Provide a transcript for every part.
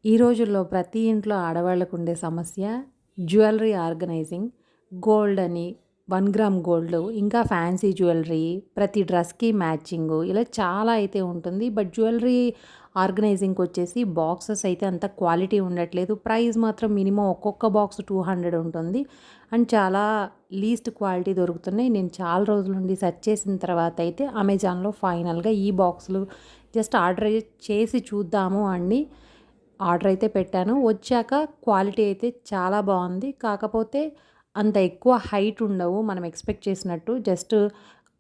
ఈ రోజుల్లో ప్రతి ఇంట్లో ఆడవాళ్ళకు ఉండే సమస్య జ్యువెలరీ ఆర్గనైజింగ్. గోల్డ్ అని 1 గ్రామ్ గోల్డ్, ఇంకా ఫ్యాన్సీ జ్యువెలరీ, ప్రతి డ్రెస్‌కి మ్యాచింగు ఇలా చాలా అయితే ఉంటుంది. బట్ జ్యువెలరీ ఆర్గనైజింగ్‌కి వచ్చేసి బాక్సెస్ అయితే అంత క్వాలిటీ ఉండట్లేదు. ప్రైస్ మాత్రం మినిమమ్ ఒక్కొక్క బాక్స్ 200 ఉంటుంది. అండ్ చాలా లీస్ట్ క్వాలిటీ దొరుకుతున్నాయి. నేను చాలా రోజుల నుండి సెర్చ్ చేసిన తర్వాత అయితే అమెజాన్‌లో ఫైనల్‌గా ఈ బాక్సులు జస్ట్ ఆర్డర్ చేసి చూద్దాము అని ఆర్డర్ అయితే పెట్టాను. వచ్చాక క్వాలిటీ అయితే చాలా బావుంది. కాకపోతే అంత ఎక్కువ హైట్ ఉండవు మనం ఎక్స్‌పెక్ట్ చేసినట్టు. జస్ట్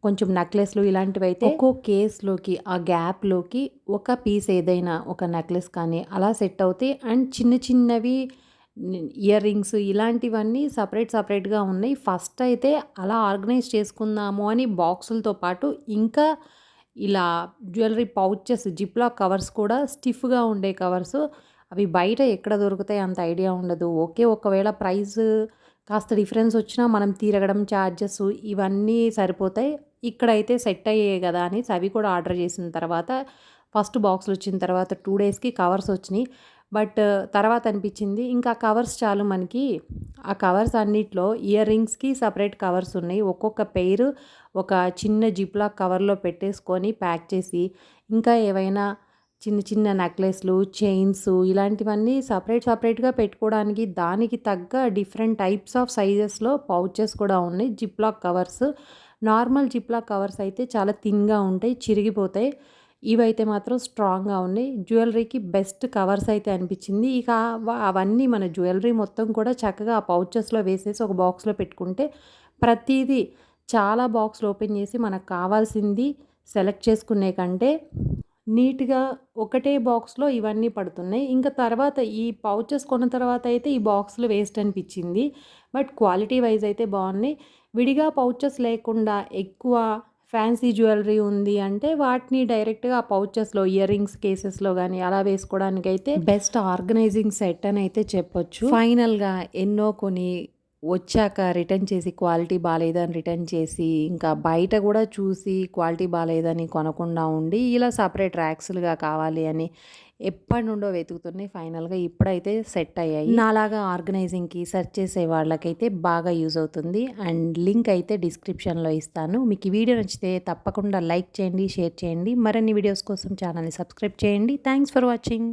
కొంచెం నెక్లెస్‌లు ఇలాంటివైతే ఒక్కో కేస్‌లోకి ఆ గ్యాప్‌లోకి ఒక పీస్ ఏదైనా ఒక నెక్లెస్ కానీ అలా సెట్ అవుతాయి. అండ్ చిన్న చిన్నవి ఇయర్ రింగ్స్ ఇలాంటివన్నీ సపరేట్‌గా ఉన్నాయి. ఫస్ట్ అయితే అలా ఆర్గనైజ్ చేసుకుందాము అని బాక్సులతో పాటు ఇంకా ఇలా జ్యువెలరీ పౌచెస్ జిప్‌లాక్ కవర్స్ కూడా స్టిఫ్‌గా ఉండే కవర్స్ అవి బయట ఎక్కడ దొరుకుతాయి అంత ఐడియా ఉండదు. ఓకే. ఒకవేళ ప్రైస్ కాస్త డిఫరెన్స్ వచ్చినా మనం తిరగడం చార్జెస్ ఇవన్నీ సరిపోతాయి. ఇక్కడైతే సెట్ అయ్యాయి గదా అనేసి అవి కూడా ఆర్డర్ చేసిన తర్వాత ఫస్ట్ బాక్స్‌లు వచ్చిన తర్వాత 2 డేస్‌కి కవర్స్ వచ్చినాయి. బట్ తర్వాత అనిపించింది ఇంకా కవర్స్ చాలు మనకి. ఆ కవర్స్ అన్నిట్లో ఇయర్ రింగ్స్‌కి సెపరేట్ కవర్స్ ఉన్నాయి. ఒక్కొక్క పెయిర్ ఒక చిన్న జిప్‌లాక్ కవర్‌లో పెట్టేసుకొని ప్యాక్ చేసి ఇంకా ఏవైనా చిన్న చిన్న నెక్లెస్‌లు, చైన్స్ ఇలాంటివన్నీ సెపరేట్‌గా పెట్టుకోవడానికి దానికి తగ్గ డిఫరెంట్ టైప్స్ ఆఫ్ సైజెస్‌లో పౌచెస్ కూడా ఉన్నాయి. Ziploc covers. Normal Ziploc covers అయితే చాలా థిన్‌గా ఉంటాయి, చిరిగిపోతాయి. ఇవైతే మాత్రం స్ట్రాంగ్‌గా ఉన్నాయి. జ్యువెలరీకి బెస్ట్ కవర్స్ అయితే అనిపించింది. ఇక అవన్నీ మన జ్యువెలరీ మొత్తం కూడా చక్కగా ఆ పౌచెస్‌లో వేసేసి ఒక బాక్స్‌లో పెట్టుకుంటే ప్రతీదీ చాలా బాక్స్‌లు ఓపెన్ చేసి మనకు కావాల్సింది సెలెక్ట్ చేసుకునే కంటే నీట్‌గా ఒకటే బాక్స్‌లో ఇవన్నీ పడుతున్నాయి. ఇంకా తర్వాత ఈ పౌచెస్ కొన్న తర్వాత అయితే ఈ బాక్స్‌లు వేస్ట్ అనిపిచ్చింది. బట్ క్వాలిటీ వైస్ అయితే బావున్నాయి. విడిగా పౌచెస్ లేకుండా ఎక్కువ ఫ్యాన్సీ జ్యువెలరీ ఉంది అంటే వాటిని డైరెక్ట్‌గా ఆ పౌచెస్‌లో ఇయర్ రింగ్స్ కేసెస్‌లో గానీ అలా వేసుకోవడానికైతే బెస్ట్ ఆర్గనైజింగ్ సెట్ అని అయితే చెప్పొచ్చు. ఫైనల్‌గా ఎన్నో కొని వచ్చాక రిటర్న్ చేసి క్వాలిటీ బాలేదని రిటర్న్ చేసి, ఇంకా బయట గూడా చూసి క్వాలిటీ బాలేదని కొనకుండా ఉండి, ఇలా సెపరేట్ ర్యాక్స్‌లుగా కావాలి అని ఎప్పటినుండో వెతుకుతున్నాయి. ఫైనల్‌గా ఇప్పుడైతే సెట్ అయ్యాయి. నాలాగా ఆర్గనైజింగ్‌కి సెర్చ్ చేసే వాళ్ళకైతే బాగా యూజ్ అవుతుంది. అండ్ లింక్ అయితే డిస్క్రిప్షన్‌లో ఇస్తాను. మీకు ఈ వీడియో నచ్చితే తప్పకుండా లైక్ చేయండి, షేర్ చేయండి. మరిన్ని వీడియోస్ కోసం ఛానల్‌ని సబ్స్క్రైబ్ చేయండి. Thanks for watching.